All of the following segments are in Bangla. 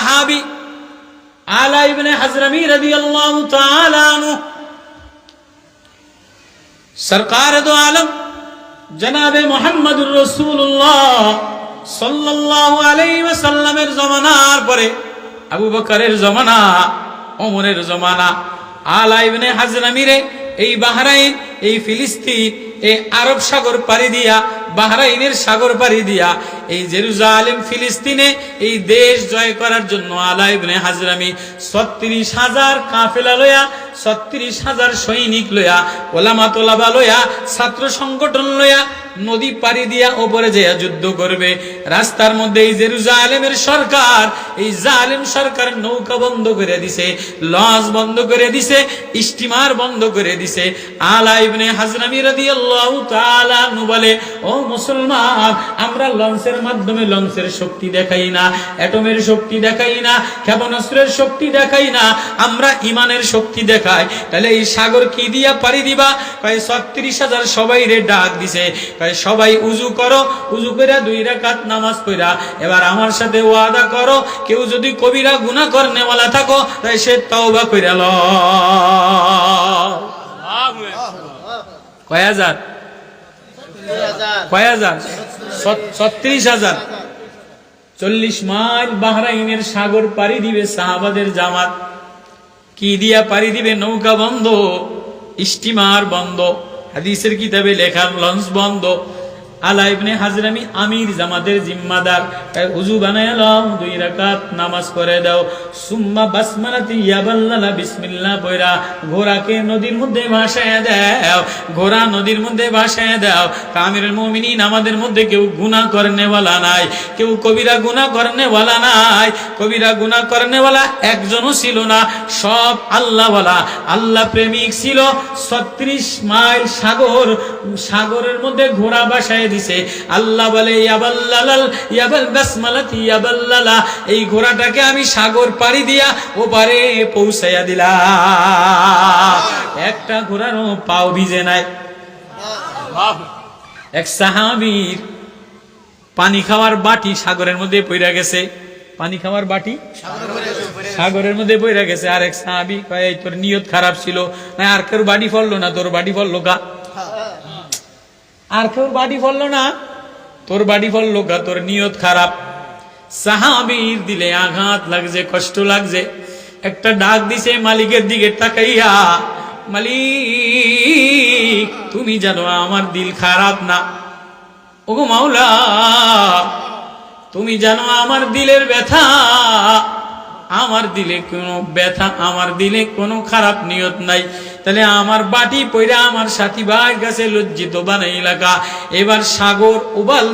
সাহাবী আলা ইবনে হাজরামি রাদিয়াল্লাহু তাআলা আনহু সরকার দো আলম জনাবে মুহাম্মদুর রাসূলুল্লাহ সাল্লাল্লাহু আলাইহি ওয়াসাল্লামের জমানার পরে আবু বকরের জমানা, ওমরের জমানা, আলা ইবনে হাজরামিরে এই বাহরাইন, এই ফিলিস্তিন, এই আরব সাগর পাড়ি দিয়া, বাহরাইনের সাগর পাড়ি দিয়া এই জেরুজালেম ফিলিস্তিনে এই দেশ জয় করার জন্য আলা ইবনে হাজরামি ৩৬,০০০ কাফেলা লয়া, ৩৬,০০০ সৈনিক লয়া, ওলামা তোলাবা লয়া, ছাত্র সংগঠন লয়া নদী পাড়ি দিয়া ওপরে যেয়া যুদ্ধ করবে। রাস্তার মধ্যে এই জেরুজালেমের সরকার, এই জালেম সরকার নৌকা বন্ধ করে দিছে, লঞ্চ বন্ধ করে দিছে, স্টিমার বন্ধ করে দিছে। আলা ইবনে হাজরামি রাদিয়াল্লাহু তাআলা আনহু বলে, ও মুসলমান, আমরা লঞ্চের মাধ্যমে লঞ্চের শক্তি দেখাই না, অ্যাটমের শক্তি দেখাই না, ক্ষেপণাস্ত্রের শক্তি দেখাই না, আমরা ইমানের শক্তি দেখাই। তাহলে এই সাগর কি দিয়া পাড়ি দিবা? কয় ৩৬,০০০ সবাই রে ডাক দিছে, কয় সবাই উজু করো, উজু কইরা 2 রাকাত নামাজ পড়া এবার আমার সাথে ওয়াদা করো, কেউ যদি কবিরা গুনাহ করনেওয়ালা থাকো তাই সে তওবা কইরা লও। কয় হাজার? ৩৬,০০০। ৪০ মাইল বাহরাইনের সাগর পাড়ি দিবে সাহাবাদের জামাত। কি দিয়া পাড়ি দিবে? নৌকা বন্ধ, স্টিমার বন্ধ, হাদিসের কিতাবে লেখা লঞ্চ বন্ধ। আলা ইবনে হাজরামি আমির জামাতের জিম্মাদার, উযু বানায়া লও, 2 রাকাত নামাজ পড়ে দাও, সুম্মা বাসমালাতি ইয়াবাল্লালা বিসমিল্লাহ পড়া ঘোড়াকে নদীর মধ্যে ভাসায়া দাও, ঘোড়া নদীর মধ্যে ভাসায়া দাও। আমিরুল মুমিনিন, আমাদের মধ্যে কেউ গুনাহ করনেওয়ালা নাই, কেউ কবিরা গুনাহ করনেওয়ালা নাই, কবিরা গুনাহ করনেওয়ালা একজনও ছিল না, সব আল্লাহওয়ালা, আল্লাহ প্রেমিক ছিল। ৩৬ মাইল সাগর, সাগরের মধ্যে ঘোড়া ভাসায় দিছে। আল্লাহ বলে, ইয়াবাল্লালাল ইয়াবাল বাসমালাতি ইয়াবাল্লালা, এই ঘোড়াটাকে আমি সাগর পাড়ি দিয়া ওপারে পৌঁছাইয়া দিলাম। একটা ঘোড়ারও পাও ভিজে নাই। এক সাহাবীর পানি খাওয়ার বাটি সাগরের মধ্যে পইরা গেছে, পানি খাওয়ার বাটি সাগরের মধ্যে পইরা গেছে। আর এক সাহাবী কয়, তোর নিয়ত খারাপ ছিল না, আর কেউ বাড়ি ফললো না, তোর বাড়ি ফললো কা? আর কেউ বাড়ি ফললো না, তোর বাড়ি ফললো কা? তোর নিয়ত খারাপ। সাহাবীর দিলে আঘাত লাগছে, কষ্ট লাগছে। একটা ডাক দিছে মালিকের দিকে তাকাইয়া, মালিক তুমি জানো আমার দিল খারাপ না। ওগো মাওলা, তুমি জানো আমার দিলের ব্যথা, আমার দিলে কোনো ব্যথা, আমার দিলে কোনো খারাপ নিয়ত নাই। তাহলে আমার বাটি পইরা আমার সাথী ভাইয়ের কাছে লজ্জিত বানাইলা কা? এবার সাগর উবাল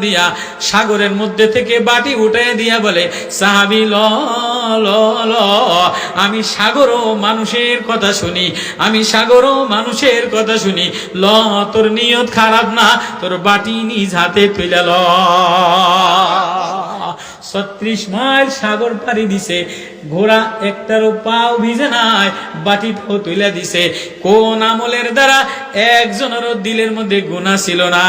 দিয়া সাগরের মধ্যে থেকে বাটি উঠাইয়া দিয়া বলে, সাহাবী ল ল ল, আমি সাগরও মানুষের কথা শুনি, আমি সাগরও মানুষের কথা শুনি, ল তোর নিয়ত খারাপ না, তোর বাটি নিজ হাতে তুইলা ল। ৩৬ মাইল সাগর পাড়ি দিছে, ঘোড়া একটারও পাও ভিজে নাই, বাটিটাও তুইলা দিছে। কোন আমলের দ্বারা? একজনেরও দিলের মধ্যে গুনাহ ছিল না।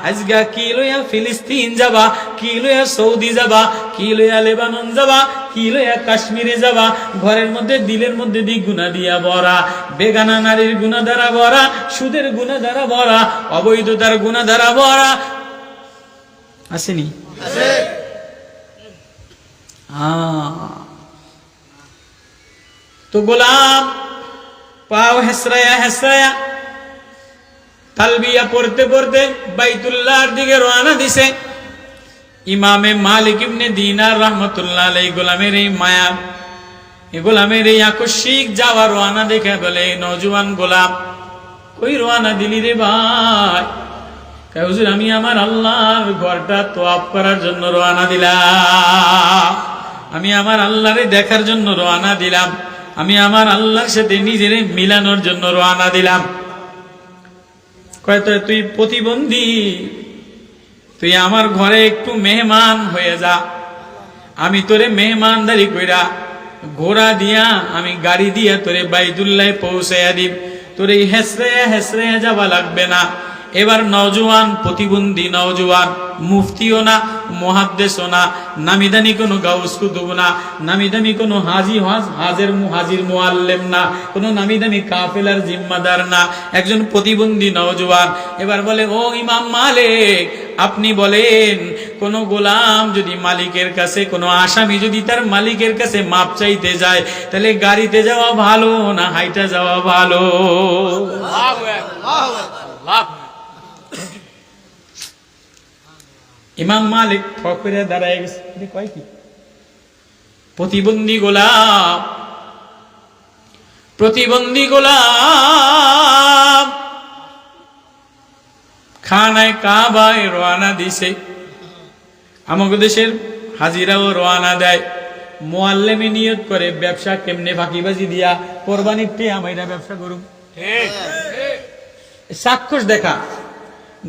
আজকে কি লইয়া ফিলিস্তিন যাবা, কি লইয়া সৌদি যাবা, কি লইয়া লেবানন যাবা, কি লইয়া কাশ্মীরে যাবা, ঘরের মধ্যে দিলের মধ্যে দি গুনাহ দিয়া ভরা, বেগানা নারীর গুনাহ দ্বারা ভরা, সুদের গুনাহ দ্বারা ভরা, অবৈধতার গুনাহ দ্বারা ভরা। আসেনি? তো গোলাম পাও হেসরায়া তালবিয়া পড়তে পড়তে বাইতুল্লাহর দিকে রওনা দিছে। ইমামে মালিক ইবনে দিনার রাহমাতুল্লাহ আলাইহি গোলামের এই মায়া, এই গোলামের এই আকস্মিক যাওয়া রওনা দেখে বলে, নওজোয়ান গোলাম কই রওনা দিলি রে ভাই? কয় হুজুর, আমি আমার আল্লাহর ঘরটা তওয়াফ করার জন্য রওনা দিলাম, আমি আমার আল্লাহরে দেখার জন্য রওনা দিলাম, আমি আমার আল্লাহর সাথে নিজেরে মিলানোর জন্য রওনা দিলাম। কয় তো তুই প্রতিবন্ধী, তুই আমার ঘরে একটু মেহমান হয়ে যা, আমি তোরে মেহমানদারি কইরা ঘোড়া দিয়া, আমি গাড়ি দিয়া তোরে বাইতুল্লাহে পৌঁছাইয়া দিব, তোরে হেসরায়া যাওয়া লাগবে না। এবার নওজোয়ান, প্রতিবন্ধী নওজোয়ান মুফতিও না, মুহাদ্দিসও না, নামি দামি কোনো গাউস কুতুব না, নামি দামি কোনো হাজির মুআল্লিম না, কোনো নামি দামি কাফেলার জিম্মাদার না, একজন প্রতিবন্ধী নওজোয়ান। এবার বলে, ও ইমাম মালিক, আপনি বলেন কোন গোলাম যদি মালিকের কাছে, কোন আসামি যদি তার মালিকের কাছে মাপ চাইতে যায়, তাহলে গাড়িতে যাওয়া ভালো না হাইটা যাওয়া ভালো? ইমাম মালিক ফকরে দাঁড়ায় গেছে, কয় কি প্রতিবন্ধী গোলাম খানায় কাবায় রওনা দিছে। আমাদের দেশের হাজিরাও রওনা দেয়, মুআল্লিমে নিয়ত করে ব্যবসা কেমনে ফাঁকিবাজি দিয়া কোরবানির টিয়া মাইরা ব্যবসা করুম, চাক্ষুষ দেখা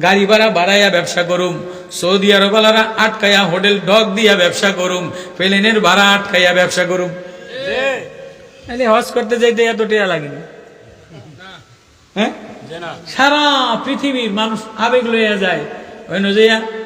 গাড়ি ভাড়া বাড়াইয়া ব্যবসা করুম, সৌদি আরবালারা আটকাইয়া হোটেল ডগ দিয়া ব্যবসা করুম, প্লেনের ভাড়া আটকাইয়া ব্যবসা করুম। হজ করতে যাইতে এত টিয়া লাগেনি। হ্যাঁ, সারা পৃথিবীর মানুষ আবেগ লইয়া যায়,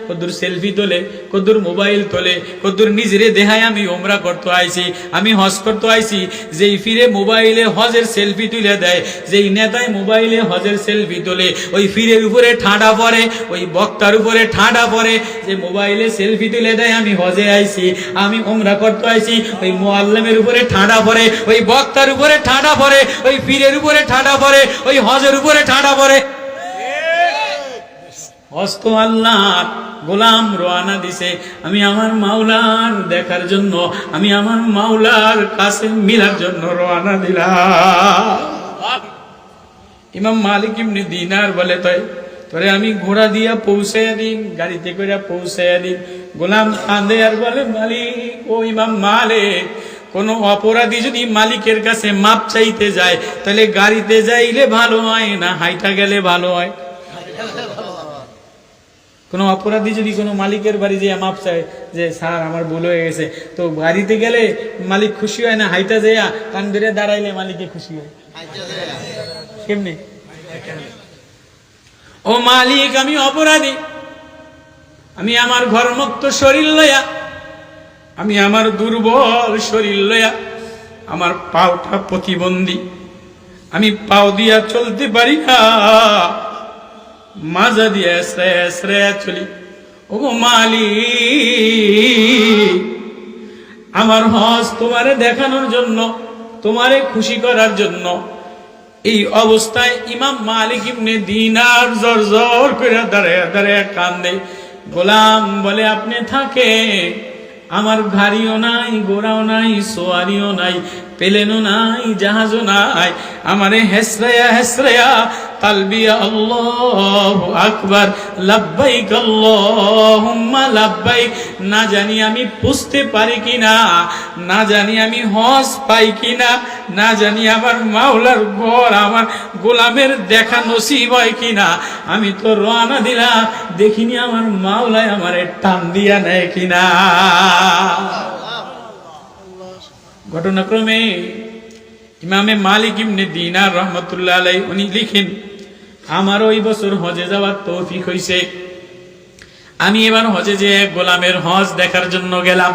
কদ্দুর সেলফি তোলে, কদ্দুর মোবাইল তোলে, কদ্দুর নিজেরে দেখায় আমি ওমরা করতে আইছি, আমি হজ করতে আইছি। যেই ফিরে মোবাইলে হজের সেলফি তুলে দেয়, যেই নেতায় মোবাইলে হজের সেলফি তোলে, ওই ফিরের উপরে ঠাঁডা পড়ে, ওই বক্তার উপরে ঠাঁডা পড়ে। যে মোবাইলে সেলফি তুলে দেয় আমি হজে আইছি, আমি ওমরা করতে আইছি, ওই মুআল্লিমের উপরে ঠাঁডা পড়ে, ওই বক্তার উপরে ঠাঁডা পড়ে, ওই ফিরের উপরে ঠাঁডা পড়ে, ওই হজের উপরে ঠাঁডা পড়ে। হজ তো আল্লাহর, গোলাম রওনা দিছে আমি আমার মাওলার দেখার জন্য, আমি আমার মাওলার কাছে মিলার জন্য রওনা দিলাম। ইমাম মালিক ইবনে দিনার বলে, তোরে আমি ঘোড়া দিয়া পৌঁছাইয়া দিন, গাড়িতে করে পৌঁছাইয়া দিন। গোলাম কাঁদে আর বলে, মালিক, ও ইমাম মালিক, কোন অপরাধী যদি মালিকের কাছে মাপ চাইতে যায়, তাহলে গাড়িতে যাইলে ভালো হয় না হাইটা গেলে ভালো হয়? কোন অপরাধী যদি কোনো মালিকের বাড়ি যে মাপ চায় যে স্যার আমার ভুল হয়ে গেছে, তো গাড়িতে গেলে মালিক খুশি হয় না হাইটা যাইয়া কান ধরে দাঁড়াইলে মালিকে খুশি হয়? কেমনি? ও মালিক, আমি অপরাধী, আমি আমার ঘরমুক্ত শরীর লইয়া, আমি আমার দুর্বল শরীর লইয়া, আমার পাওটা প্রতিবন্ধী, আমি পাও দিয়া চলতে পারি না, মাজা দিয়ে শ্রেয়া চলি। ও মালিক, আমার হজ তোমারে দেখানোর জন্য, তোমারে খুশি করার জন্য। এই অবস্থায় ইমাম মালিক ইবনে দিনার জোর জোর করে দাঁড়ায় দাঁড়ায় কান্দে। গোলাম বলে, আপনি থাকে, আমার গাড়িও নাই, ঘোড়াও নাই, সোয়ারিও নাই, প্লেনও নাই, জাহাজও নাই, আমারে হেসরায়া হেসরায়া তালবিয়া আল্লাহু আকবার, লাব্বাইক আল্লাহুম্মা লাব্বাইক, না জানি আমি পুষতে পারি কিনা, না জানি আমি হজ পাই কিনা, না জানি আমার মাওলার ঘর আমার গোলামের দেখা নসিব হয় কিনা। আমি তো রওনা দিলাম, দেখিনি আমার মাওলায় আমারে টান দিয়া নেয় কিনা। ঘটনাক্রমে ইমামে মালিক ইবনে দিনার রহমতুল্লাহ আলাইহি উনি লিখেন, আমার ওই বছর হজে যাওয়ার তৌফিক হইছে। আমি এবার হজে যে গোলামের হজ দেখার জন্য গেলাম।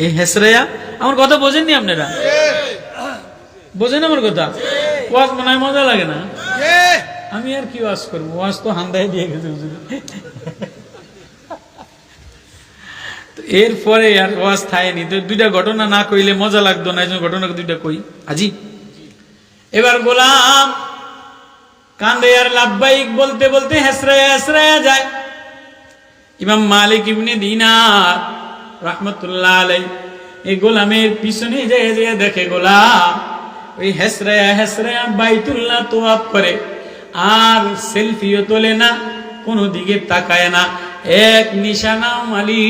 এই হেসরায়া, আমার কথা বোঝেননি আপনারা? বোঝেন আমার কথা? ওয়াজ মনে হয় মজা লাগে না? আমি আর কি ওয়াজ করবো, ওয়াজ তো হান্দায় দিয়ে গেছে। এরপরে আর ওয়াজ থায়নি, তো দুইটা ঘটনা না কইলে মজা লাগতো না, এই জন্য ঘটনা দুইটা কই আজি। এবার গোলাম কান্দে আর লাব্বাইক বলতে বলতে হেসরায়া হেসরায়া যায়। ইমাম মালিক ইবনে দিনার রাহমাতুল্লাহ আলাইহি এই গোলামের পিছনে যেয়ে যেয়ে দেখে গোলাম ওই হেসরায়া হেসরায়া বাইতুল্লাহ তোয়াফ করে, আর সেলফিও তোলে না, কোনো দিকে তাকায় না, এক নিশানা মালিক,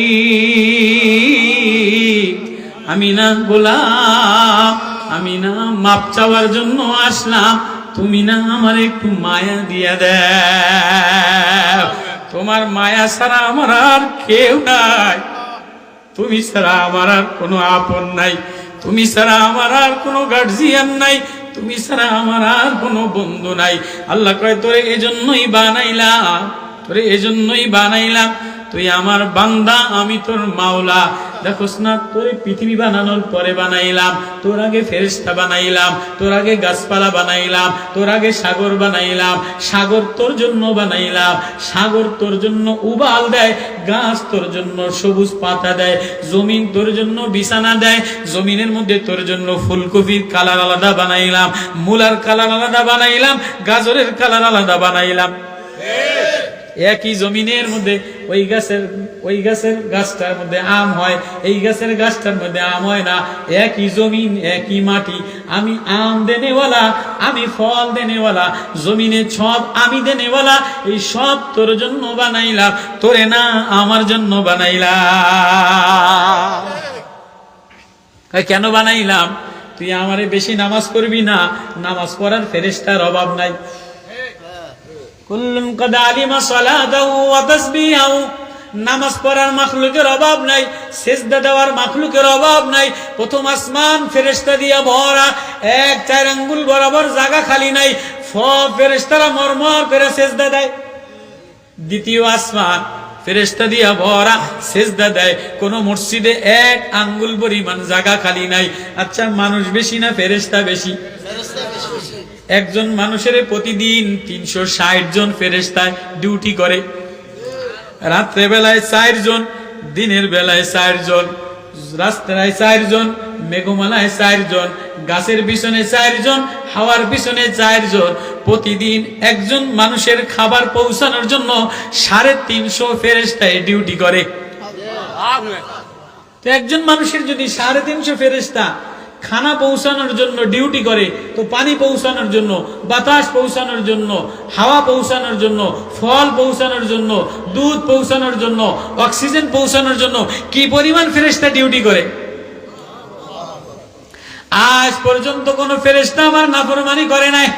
আমি না গোলাম, আমি না মাপ চাওয়ার জন্য আসলাম, তুমি না আমার একটু মায়া দিয়া দাও, তোমার মায়া ছাড়া আমার আর কেউ নাই, তুমি ছাড়া আমার আর কোনো আপন নাই, তুমি ছাড়া আমার আর কোনো গার্জিয়ান নাই, তুমি ছাড়া আমার আর কোনো বন্ধু নাই। আল্লাহ কয়, তোরে এজন্যই বানাইলাম, তোরে এজন্যই বানাইলাম, তুই আমার বান্দা, আমি তোর মাওলা। দেখোস না, তোর পৃথিবী বানানোর পরে বানাইলাম, তোর আগে ফেরেশতা বানাইলাম, তোর আগে গাছপালা বানাইলাম, তোর আগে সাগর বানাইলাম, সাগর তোর জন্য বানাইলাম, সাগর তোর জন্য উবাল দেয়, গাছ তোর জন্য সবুজ পাতা দেয়, জমিন তোর জন্য বিছানা দেয়, জমিনের মধ্যে তোর জন্য ফুলকপির কালার আলাদা বানাইলাম, মূলার কালার আলাদা বানাইলাম, গাজরের কালার আলাদা বানাইলাম। একই জমিনের মধ্যে ওই গাছের গাছটার মধ্যে আম হয়, এই গাছের গাছটার মধ্যে আম হয় না। একই জমিন, একই মাটি, আমি আম দেনেওয়ালা, আমি ফল দেনেওয়ালা, জমিনে সব আমি দেনেওয়ালা। এই সব তোর জন্য বানাইলাম, তোরে না আমার জন্য বানাইলাম। কেন বানাইলাম? তুই আমারে বেশি নামাজ পড়বি না, নামাজ পড়ার ফেরেশতার অভাব নাই। কুল্লুন কদ আলিমা সালাতাহু ওয়া তাসবিহাহু, নামাজ পড়ার মাখলুকের অভাব নাই, সিজদা দেওয়ার মাখলুকের অভাব নাই। প্রথম আসমান ফেরেশতা দিয়া ভরা, 1-4 আঙ্গুল বরাবর জায়গা খালি নাই, সব ফেরেশতারা মরমর করে সিজদা দেয়। দ্বিতীয় আসমান ফেরেশতা দিয়া ভরা, সিজদা দেয়। কোন মসজিদে 1 আঙ্গুল পরিমাণ জায়গা খালি নাই। আচ্ছা, মানুষ বেশি না ফেরেশতা বেশি? একজন মানুষের প্রতিদিন 360 জন ফেরেশতায় ডিউটি করে। রাত্রে বেলায় 4 জন, দিনের বেলায় 4 জন, রাস্তায় 4 জন, মেঘমালায় 4 জন, গাছের পিছনে 4 জন, হাওয়ার পিছনে 4 জন। প্রতিদিন একজন মানুষের খাবার পৌঁছানোর জন্য 350 ফেরেশতায় ডিউটি করে। তো একজন মানুষের যদি 350 ফেরেশতা খানা পৌঁছানোর জন্য ডিউটি করে, তো পানি পৌঁছানোর জন্য, বাতাস পৌঁছানোর জন্য, হাওয়া পৌঁছানোর জন্য, ফল পৌঁছানোর জন্য, দুধ পৌঁছানোর জন্য, অক্সিজেন পৌঁছানোর জন্য কি পরিমাণ ফেরেশতা ডিউটি করে। আজ পর্যন্ত কোন ফেরেশতা আমার নাফরমানি করে নাই।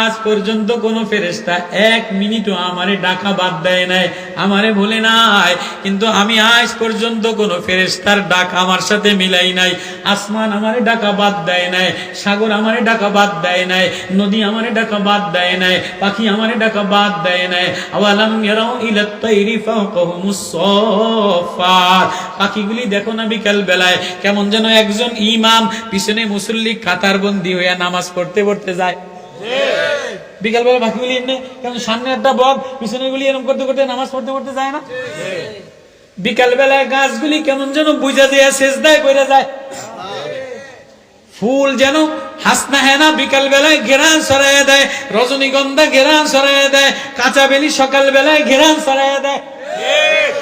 আজ পর্যন্ত কোন ফেরেশতা 1 মিনিটও আমারে ডাকা বাদ দেয় নাই, আমারে বলে নাই। কিন্তু আমি আজ পর্যন্ত কোন ফেরেশতার ডাক আমার সাথে মিলাই নাই। আসমান আমারে ডাকা বাদ দেয় নাই, সাগর আমারে ডাকা বাদ দেয় নাই, নদী আমারে ডাকা বাদ দেয় নাই, পাখি আমারে ডাকা বাদ দেয় নাই। আওয়ালাম ইয়ারাউ ইলাত তাইরি ফাওকাহুমুস সাফাত, পাখিগুলি দেখো না বিকাল বেলায় কেমন যেন একজন ইমাম পিছনে মুসল্লি কাতারবন্দি হয়ে নামাজ পড়তে পড়তে যায়। বিকাল বেলা বাকিগুলি এমনি কেমন, সামনে একটা বক, পিছনে গুলি এরকম করতে করতে নামাজ পড়তে পড়তে যায় না? বিকাল বেলায় গাছগুলি কেমন যেন বুঝা দিয়ে সেজদায় পড়ে যায়। ফুল যেন হাসনা হেনা বিকাল বেলায় ঘেরান ছড়াইয়া দেয়, রজনীগন্ধা ঘেরান ছড়াইয়া দেয়, কাঁচা বেলি সকাল বেলায় ঘেরান ছড়াইয়া দেয়।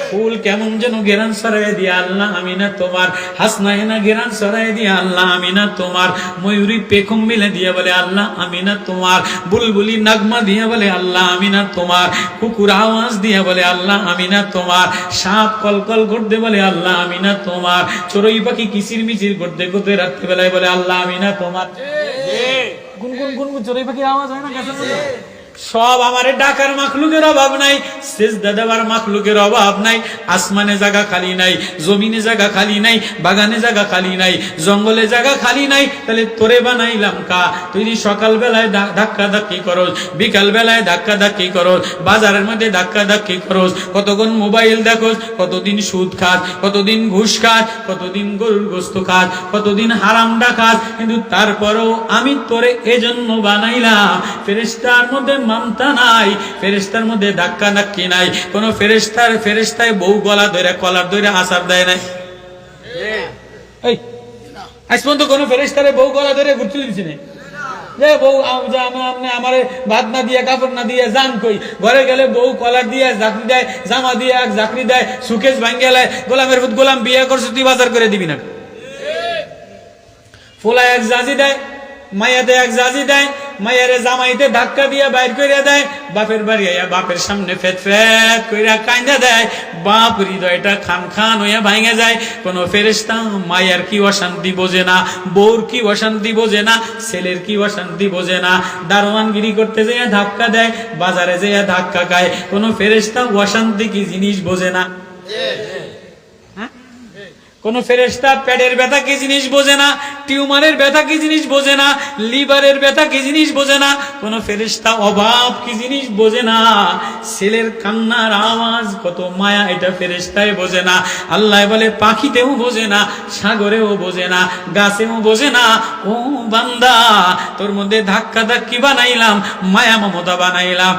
ফুল কেমন যেন ঘেরান ছড়াইয়া দিয়ে আল্লাহ আমি না তোমার, হাসনা হেনা ঘেরান ছড়াইয়া দিয়ে আল্লাহ আমি না তোমার, ময়ূরী পেখম মিলে দিয়ে বলে আল্লাহ আমি না তোমার, বুলবুলি নাগমা দিয়ে বলে আল্লাহ আমি না তোমার, কুকুর আওয়াজ দিয়ে বলে আল্লাহ আমি না তোমার, সাপ কলকল করতে বলে আল্লাহ আমি না তোমার, চড়ুই পাখি কিচির মিচির করতে করতে রাত্রি বেলায় বলে আল্লাহ আমি না তোমার। গুনগুন গুনগুন চড়ুই পাখির আওয়াজ হয় না গাছের মধ্যে? সব আমারে ডাকার মাখলুকের অভাব নাই, সিজদা দেওয়ার মাখলুকের অভাব নাই। আসমানে জায়গা খালি নাই, জমিনে জায়গা খালি নাই, বাগানে জায়গা খালি নাই, জঙ্গলে জায়গা খালি নাই। তাহলে তোরে বানাইলাম কা? তুই সকাল বেলায় ধাক্কা ধাক্কি করস, বিকাল বেলায় ধাক্কা ধাক্কি করস, বাজারের মধ্যে ধাক্কা ধাক্কি করস, কতক্ষণ মোবাইল দেখোস, কতদিন সুদ খাস, কতদিন ঘুষ খাস, কতদিন গরুর গোস্ত খাস, কতদিন হারামটা খাস। কিন্তু তারপরেও আমি তোরে এজন্য বানাইলাম। ফেরেশতার মধ্যে মামতা নাই, ফেরেশতার মধ্যে ধাক্কা ধাক্কি নাই। কোন ফেরেশতায় বউ গলা ধরে কলার ধরে আসার দেয় নাই। এই আজ পর্যন্ত কোন ফেরেশতারে বউ গলা ধরে ঘুরতে দিছি না যে বউ আমার ভাত না দিয়ে কাপড় না দিয়ে জান কই, ঘরে গেলে বউ কলার দিয়ে চাকরি দেয়, জামা দিয়ে এক চাকরি দেয়, সুকেশ ভাঙ্গেলায় গোলামের ভূত গোলাম বিয়ে করছে তুই বাজার করে দিবি না। ফোলা এক জাজি দেয়, মাইয়াতে এক জাজি দেয়, মাইয়ারে জামাইতে ধাক্কা দিয়ে বাইর করে দেয়, বাপের বাড়ি আইয়া বাপের সামনে ফেত ফেত কইরা কাইন্দা দেয়, বাপ হৃদয়টা খান খান হইয়া ভাঙে যায়। কোন ফেরেশতা মাইয়ার কি অশান্তি বোঝে না, বউর কি অশান্তি বোঝে না, ছেলের কি অশান্তি বোঝে না। দারোয়ানগিরি করতে যাইয়া ধাক্কা দেয়, বাজারে যাইয়া ধাক্কা খায়। কোন ফেরেশতা অশান্তি কি জিনিস বোঝে না। কোন ফেরেশতা পেটের ব্যথা কি জিনিস বোঝে না, টিউমারের ব্যথা কি জিনিস বোঝে না, লিভারের ব্যথা কি জিনিস বোঝে না, কোন ফেরেশতা অভাব কি জিনিস বোঝে না, ছেলের কান্নার আওয়াজ কত মায়া এটা ফেরেশতাই বোঝে না। আল্লাহ বলে পাখিতেও বোঝে না, সাগরেও বোঝে না, গাছেও বোঝে না। ও বান্দা, তোর মধ্যে ধাক্কা ধাক্কি বানাইলাম, মায়া মমতা বানাইলাম।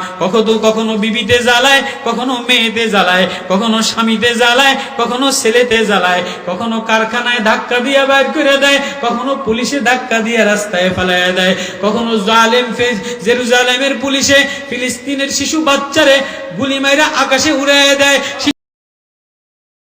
কখনো বিবিতে জ্বালায়, কখনো মেয়েতে জ্বালায়, কখনো স্বামীতে জ্বালায়, কখনো ছেলেতে জ্বালায়, কখনো কারখানায় ধাক্কা দিয়ে বাইর করে দেয়, কখনো পুলিশে ধাক্কা দিয়ে রাস্তায় ফেলাইয়া দেয়, কখনো জেরুজালেমের পুলিশে ফিলিস্তিনের শিশু বাচ্চারে গুলি মাইরা আকাশে উড়াইয়া দেয়।